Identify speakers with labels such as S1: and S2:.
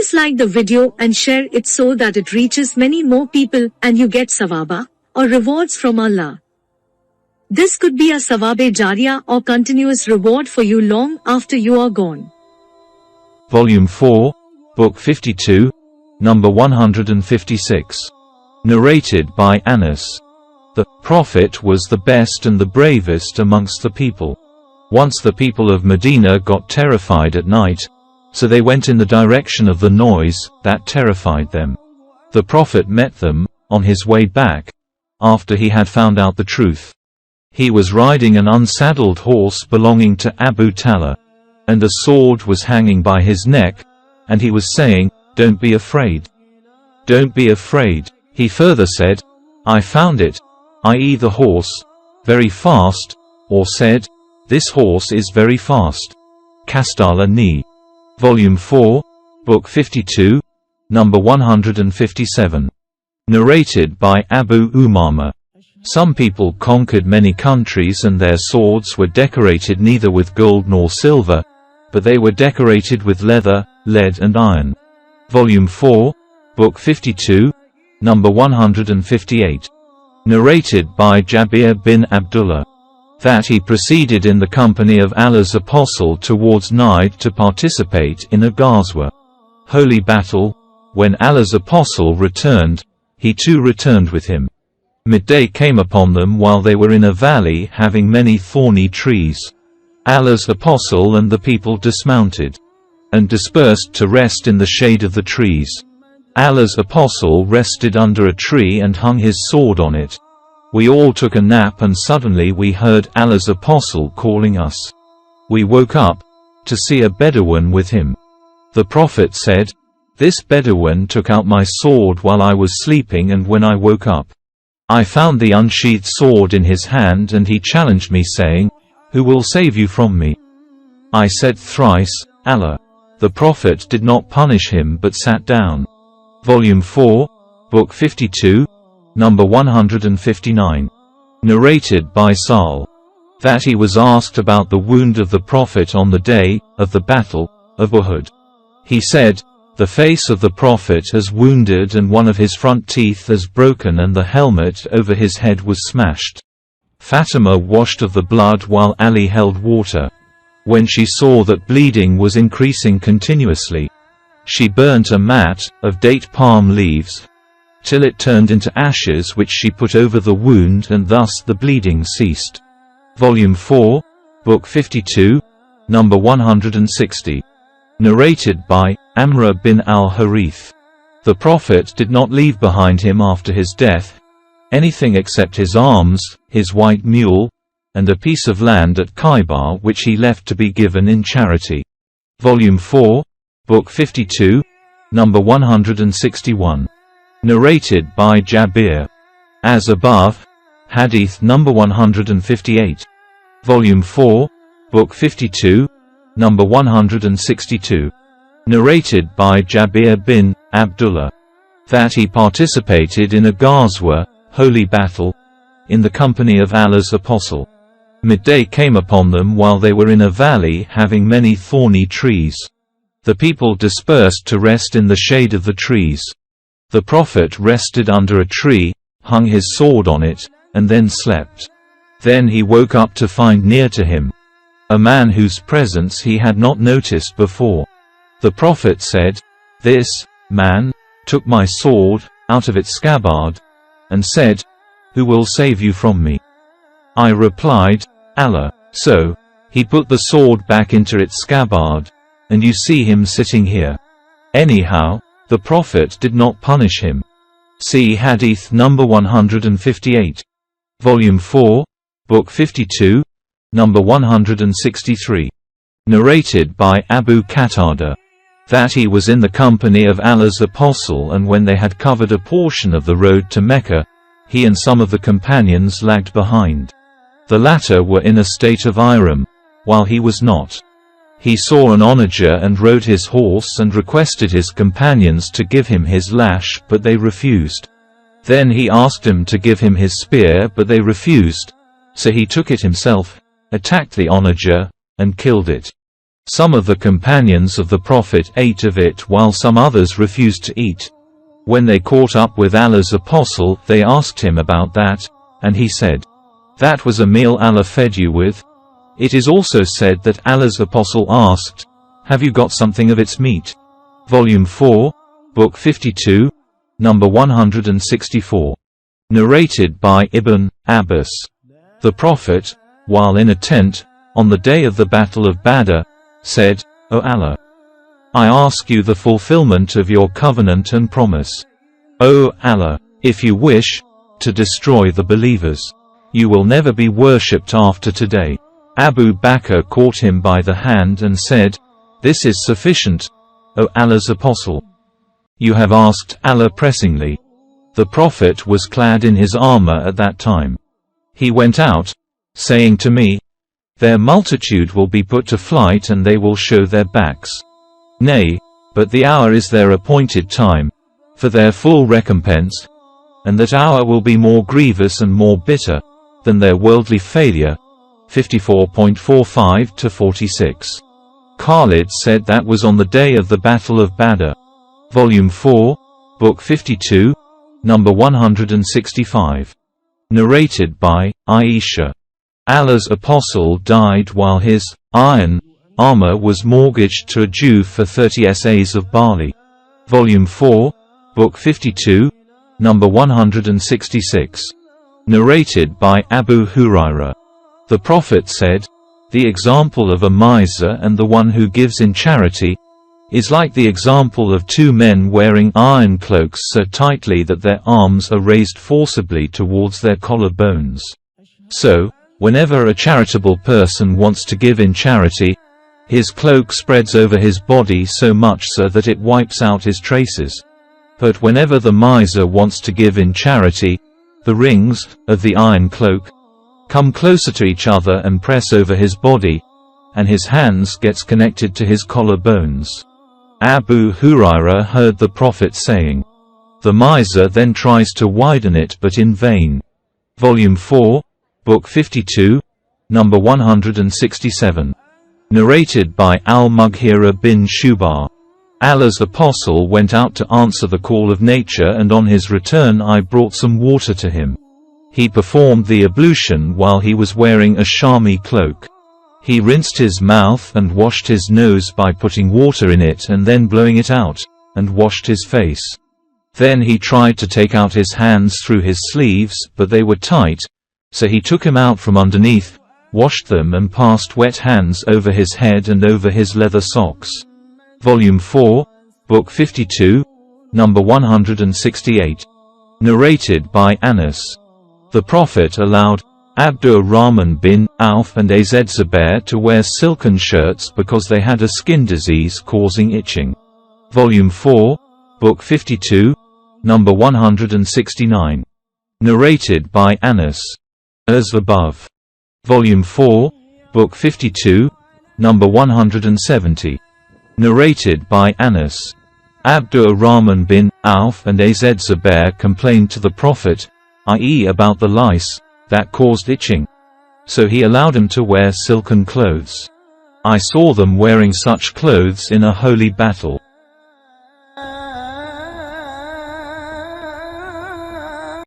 S1: Please like the video and share it so that it reaches many more people and you get sawaba, or rewards from Allah. This could be a sawabe jariyah or continuous reward for you long after you are gone.
S2: Volume 4, Book 52, number 156. Narrated by Anas. The Prophet was the best and the bravest amongst the people. Once the people of Medina got terrified at night, so they went in the direction of the noise that terrified them. The Prophet met them on his way back, after he had found out the truth. He was riding an unsaddled horse belonging to Abu Talha, and a sword was hanging by his neck, and he was saying, "Don't be afraid. Don't be afraid." He further said, "I found it," i.e. the horse, "very fast," or said, "This horse is very fast." Kastala Ni. Volume 4, Book 52, number 157. Narrated by Abu Umama. Some people conquered many countries and their swords were decorated neither with gold nor silver, but they were decorated with leather, lead and iron. Volume 4, Book 52, number 158. Narrated by Jabir bin Abdullah. That he proceeded in the company of Allah's Apostle towards Najd to participate in a Ghazwa, holy battle. When Allah's Apostle returned, he too returned with him. Midday came upon them while they were in a valley having many thorny trees. Allah's Apostle and the people dismounted, and dispersed to rest in the shade of the trees. Allah's Apostle rested under a tree and hung his sword on it. We all took a nap and suddenly we heard Allah's Apostle calling us. We woke up, to see a Bedouin with him. The Prophet said, "This Bedouin took out my sword while I was sleeping, and when I woke up, I found the unsheathed sword in his hand, and he challenged me saying, 'Who will save you from me?' I said thrice, 'Allah.' The Prophet did not punish him but sat down." Volume 4, Book 52, number 159. Narrated by Sahl. That he was asked about the wound of the Prophet on the day of the Battle of Uhud. He said, "The face of the Prophet is wounded and one of his front teeth is broken and the helmet over his head was smashed." Fatima washed of the blood while Ali held water. When she saw that bleeding was increasing continuously, she burnt a mat of date palm leaves, till it turned into ashes, which she put over the wound, and thus the bleeding ceased. Volume 4, Book 52, number 160. Narrated by Amr bin al-Harith. The Prophet did not leave behind him after his death anything except his arms, his white mule, and a piece of land at Khaybar which he left to be given in charity. Volume 4, Book 52, number 161. Narrated by Jabir. As above. Hadith number 158. Volume 4, Book 52, number 162. Narrated by Jabir bin Abdullah. That he participated in a Ghazwa, holy battle, in the company of Allah's Apostle. Midday came upon them while they were in a valley having many thorny trees. The people dispersed to rest in the shade of the trees. The Prophet rested under a tree, hung his sword on it, and then slept. Then he woke up to find near to him a man whose presence he had not noticed before. The Prophet said, "This man took my sword out of its scabbard, and said, 'Who will save you from me?' I replied, 'Allah.' So he put the sword back into its scabbard, and you see him sitting here. Anyhow, the Prophet did not punish him." See Hadith number 158. Volume 4, Book 52, number 163. Narrated by Abu Qatada. That he was in the company of Allah's Apostle, and when they had covered a portion of the road to Mecca, he and some of the companions lagged behind. The latter were in a state of iram, while he was not. He saw an onager and rode his horse and requested his companions to give him his lash, but they refused. Then he asked him to give him his spear, but they refused. So he took it himself, attacked the onager, and killed it. Some of the companions of the Prophet ate of it while some others refused to eat. When they caught up with Allah's apostle, they asked him about that, and he said, "That was a meal Allah fed you with." It is also said that Allah's apostle asked, "Have you got something of its meat?" Volume 4, Book 52, number 164. Narrated by Ibn Abbas. The Prophet, while in a tent, on the day of the Battle of Badr, said, "O Allah, I ask you the fulfillment of your covenant and promise. O Allah, if you wish to destroy the believers, you will never be worshipped after today." Abu Bakr caught him by the hand and said, "This is sufficient, O Allah's apostle. You have asked Allah pressingly." The Prophet was clad in his armor at that time. He went out, saying to me, "Their multitude will be put to flight and they will show their backs. Nay, but the hour is their appointed time, for their full recompense, and that hour will be more grievous and more bitter than their worldly failure." 54.45-46. Khalid said that was on the day of the Battle of Badr. Volume 4, Book 52, number 165. Narrated by Aisha. Allah's apostle died while his iron armor was mortgaged to a Jew for 30 sa'as of barley. Volume 4, Book 52, number 166. Narrated by Abu Hurairah. The Prophet said, "The example of a miser and the one who gives in charity is like the example of two men wearing iron cloaks so tightly that their arms are raised forcibly towards their collar bones. So, whenever a charitable person wants to give in charity, his cloak spreads over his body so much so that it wipes out his traces. But whenever the miser wants to give in charity, the rings of the iron cloak come closer to each other and press over his body, and his hands gets connected to his collar bones." Abu Hurairah heard the Prophet saying, "The miser then tries to widen it but in vain." Volume 4, Book 52, number 167. Narrated by Al-Mughira bin Shu'bah. Allah's apostle went out to answer the call of nature, and on his return I brought some water to him. He performed the ablution while he was wearing a shami cloak. He rinsed his mouth and washed his nose by putting water in it and then blowing it out, and washed his face. Then he tried to take out his hands through his sleeves, but they were tight, so he took him out from underneath, washed them and passed wet hands over his head and over his leather socks. Volume 4, Book 52, number 168. Narrated by Anas. The Prophet allowed Abdurrahman bin Auf and Az Zubair to wear silken shirts because they had a skin disease causing itching. Volume 4, Book 52, number 169. Narrated by Anas. As above. Volume 4, Book 52, number 170. Narrated by Anas. Abdurrahman bin Auf and Az Zubair complained to the Prophet, i.e. about the lice that caused itching. So he allowed them to wear silken clothes. I saw them wearing such clothes in a holy battle.